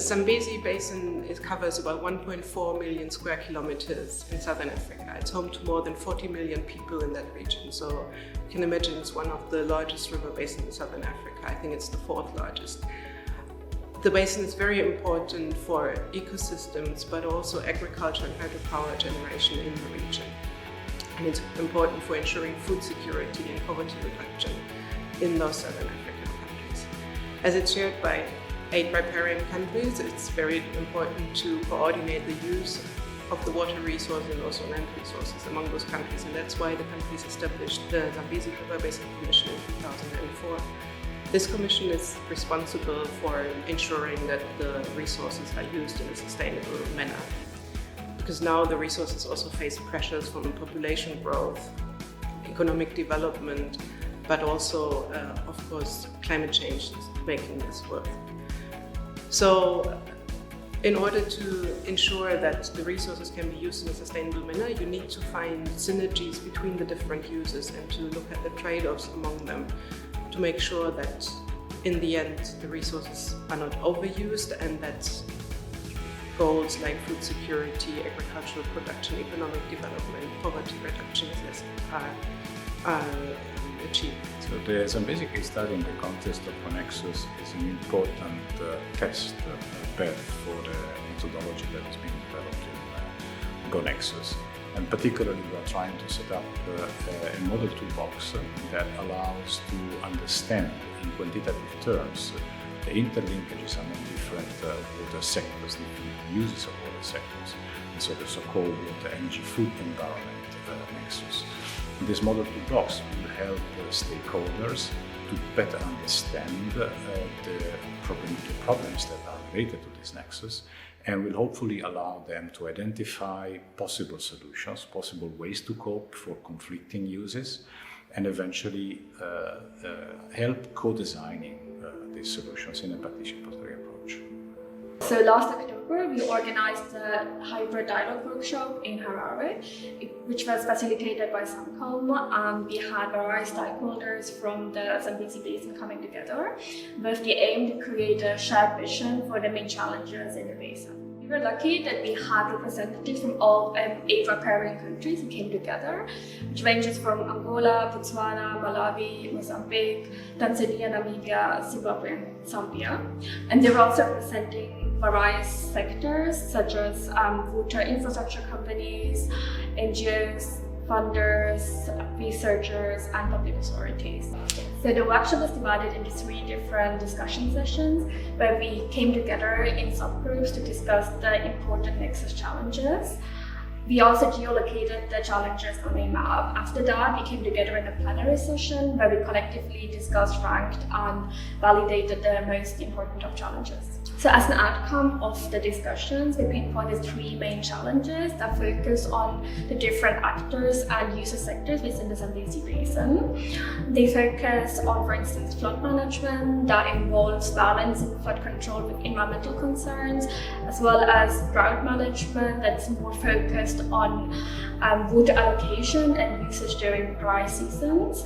Zambezi basin covers about 1.4 million square kilometers in southern Africa. It's home to more than 40 million people in that region. So you can imagine it's one of the largest river basins in southern Africa. I think it's the fourth largest. The basin is very important for ecosystems, but also agriculture and hydropower generation in the region. And it's important for ensuring food security and poverty reduction in those southern African countries. As it's shared by 8 riparian countries, it's very important to coordinate the use of the water resource and also land resources among those countries. And that's why the countries established the Zambezi River Basin Commission in 2004. This commission is responsible for ensuring that the resources are used in a sustainable manner. Because now the resources also face pressures from population growth, economic development, but also, of course, climate change is making this work. So, in order to ensure that the resources can be used in a sustainable manner, you need to find synergies between the different users and to look at the trade-offs among them to make sure that in the end the resources are not overused and that goals like food security, agricultural production, economic development, poverty reduction are achieved. So the Zambezi case study in the context of GoNEXUS is an important test bed for the methodology that is being developed in GoNEXUS. And particularly we are trying to set up a model toolbox that allows to understand in quantitative terms the interlinkages among different water sectors, different uses of water sectors, and so the so-called water, energy, food environment nexus. This model toolbox will help stakeholders to better understand the problems that are related to this nexus, and will hopefully allow them to identify possible solutions, possible ways to cope for conflicting uses, and eventually help co-designing these solutions in a participatory approach. So last October, we organized a hybrid dialogue workshop in Harare, which was facilitated by Samcom, and we had various stakeholders from the Zambezi Basin coming together with the aim to create a shared vision for the main challenges in the basin. We were lucky that we had representatives from all 8 riparian countries who came together, which ranges from Angola, Botswana, Malawi, Mozambique, Tanzania, Namibia, Zimbabwe, and Zambia. And they were also representing various sectors such as water infrastructure companies, NGOs, funders, researchers, and public authorities. So the workshop was divided into 3 different discussion sessions where we came together in subgroups to discuss the important Nexus challenges. We also geolocated the challenges on a map. After that, we came together in a plenary session where we collectively discussed, ranked, and validated the most important of challenges. So as an outcome of the discussions, we pinpointed 3 main challenges that focus on the different actors and user sectors within the Zambezi Basin. They focus on, for instance, flood management that involves balancing flood control with environmental concerns, as well as drought management that's more focused on water allocation and usage during dry seasons,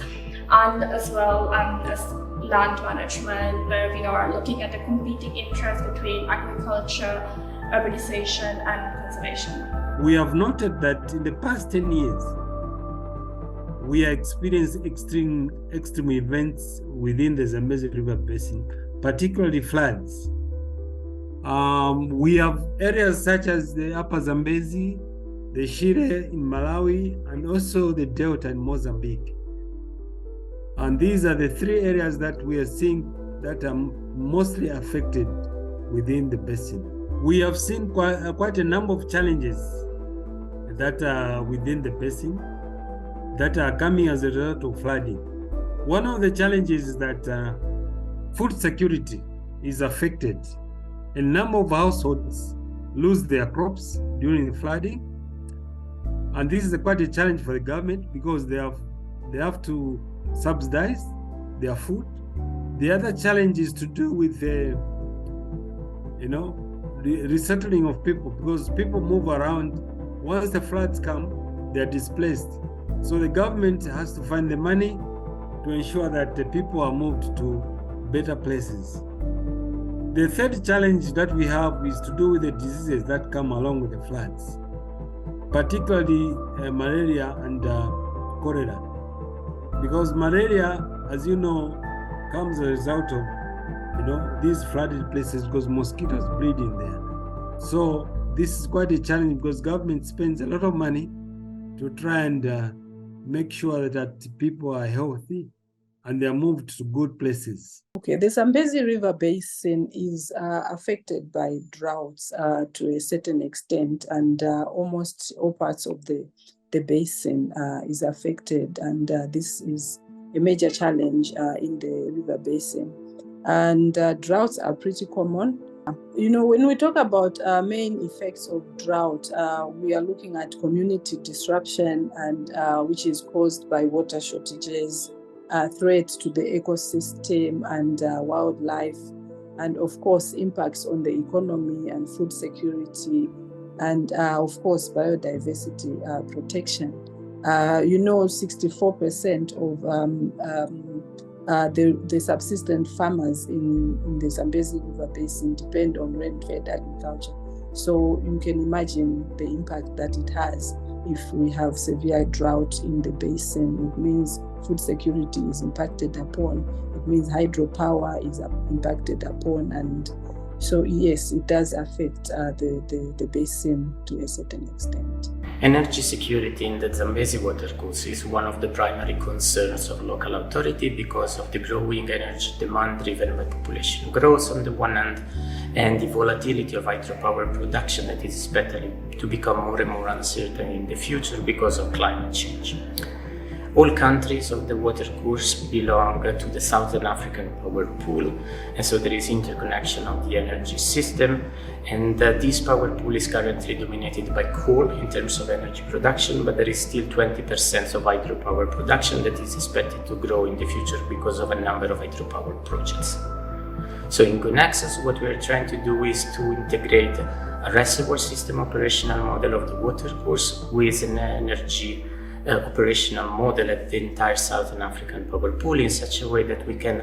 and as well as land management, where we are looking at the competing interests between agriculture, urbanization, and conservation. We have noted that in the past 10 years, we are experiencing extreme events within the Zambezi River Basin, particularly floods. We have areas such as the Upper Zambezi, the Shire in Malawi, and also the Delta in Mozambique. And these are the 3 areas that we are seeing that are mostly affected within the basin. We have seen quite a number of challenges that are within the basin that are coming as a result of flooding. One of the challenges is that food security is affected. A number of households lose their crops during the flooding. And this is quite a challenge for the government because they have to subsidize their food. The other challenge is to do with the resettling of people, because people move around. Once the floods come, they're displaced. So the government has to find the money to ensure that the people are moved to better places. The third challenge that we have is to do with the diseases that come along with the floods, particularly malaria and cholera. Because malaria, as you know, comes as a result of these flooded places because mosquitoes breed in there. So this is quite a challenge because government spends a lot of money to try and make sure that people are healthy and they are moved to good places. Okay, the Zambezi River Basin is affected by droughts to a certain extent, and almost all parts of the basin is affected, and this is a major challenge in the river basin. And droughts are pretty common. When we talk about main effects of drought, we are looking at community disruption, and which is caused by water shortages, threats to the ecosystem and wildlife, and of course impacts on the economy and food security, and of course biodiversity protection. 64% of the subsistence farmers in the Zambezi River Basin depend on rain-fed agriculture. So you can imagine the impact that it has if we have severe drought in the basin. It means food security is impacted upon. It means hydropower is impacted upon. And so yes, it does affect the basin to a certain extent. Energy security in the Zambezi watercourse is one of the primary concerns of local authority because of the growing energy demand driven by population growth on the one hand, and the volatility of hydropower production that is expected to become more and more uncertain in the future because of climate change. All countries of the watercourse belong to the Southern African power pool, and so there is interconnection of the energy system, and this power pool is currently dominated by coal in terms of energy production, but there is still 20% of hydropower production that is expected to grow in the future because of a number of hydropower projects. So in GoNEXUS, what we are trying to do is to integrate a reservoir system operational model of the watercourse with an energy operational model at the entire Southern African power pool in such a way that we can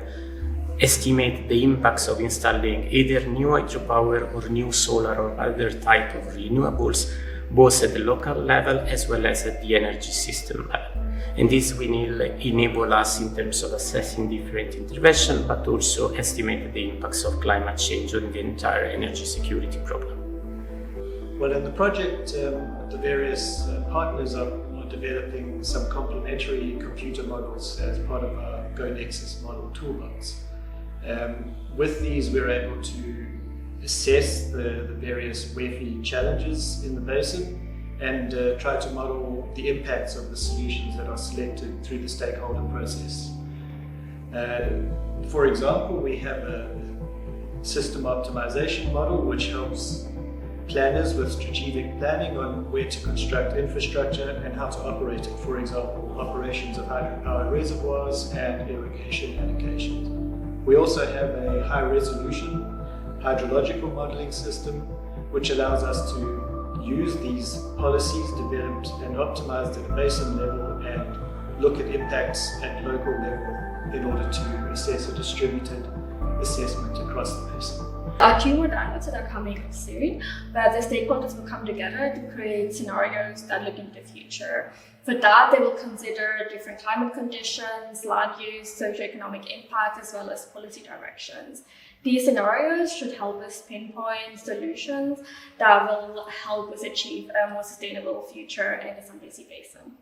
estimate the impacts of installing either new hydropower or new solar or other type of renewables, both at the local level as well as at the energy system level. And this will enable us in terms of assessing different interventions, but also estimate the impacts of climate change on the entire energy security problem. Well, in the project, the various partners are developing some complementary computer models as part of our GoNEXUS model toolbox. With these, we're able to assess the various WEFI challenges in the basin and try to model the impacts of the solutions that are selected through the stakeholder process. For example, we have a system optimization model which helps planners with strategic planning on where to construct infrastructure and how to operate it. For example, operations of hydropower reservoirs and irrigation allocations. We also have a high-resolution hydrological modeling system which allows us to use these policies developed and optimized at a basin level and look at impacts at local level in order to assess a distributed assessment across the basin. Our keyword dialogues that are coming up soon, where the stakeholders will come together to create scenarios that look into the future. For that, they will consider different climate conditions, land use, socioeconomic impact, as well as policy directions. These scenarios should help us pinpoint solutions that will help us achieve a more sustainable future in the Zambezi Basin.